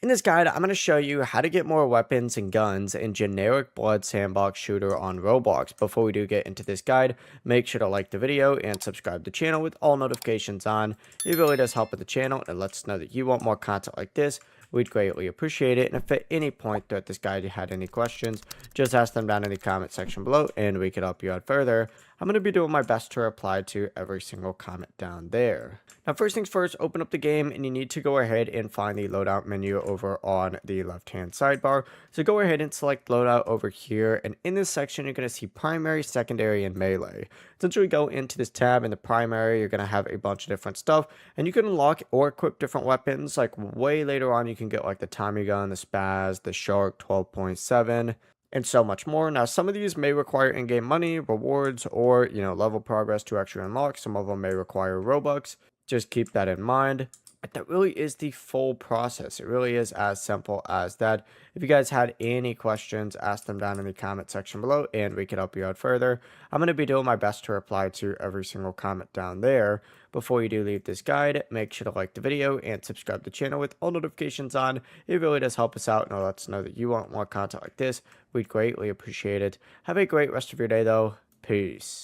In this guide, I'm going to show you how to get more weapons and guns in generic blood sandbox shooter on Roblox. Before we do get into this guide, make sure to like the video and subscribe to the channel with all notifications on. It really does help with the channel and lets us know that you want more content like this. We'd greatly appreciate it. And if at any point throughout this guide you had any questions, just ask them down in the comment section below and we can help you out further. I'm going to be doing my best to reply to every single comment down there. Now, first things first, open up the game and you need to go ahead and find the loadout menu over on the left-hand sidebar. So go ahead and select loadout over here. And in this section, you're going to see primary, secondary, and melee. Essentially go into this tab in the primary, you're going to have a bunch of different stuff and you can unlock or equip different weapons. Like way later on, you can get like the Tommy gun, the Spaz, the Shark 12.7. And so much more. Now, some of these may require in-game money, rewards, or, level progress to actually unlock. Some of them may require Robux. Just keep that in mind. But that really is the full process. It really is as simple as that. If you guys had any questions, ask them down in the comment section below and we can help you out further. I'm going to be doing my best to reply to every single comment down there. Before you do leave this guide, make sure to like the video and subscribe to the channel with all notifications on. It really does help us out and let us know that you want more content like this. We'd greatly appreciate it. Have a great rest of your day though. Peace.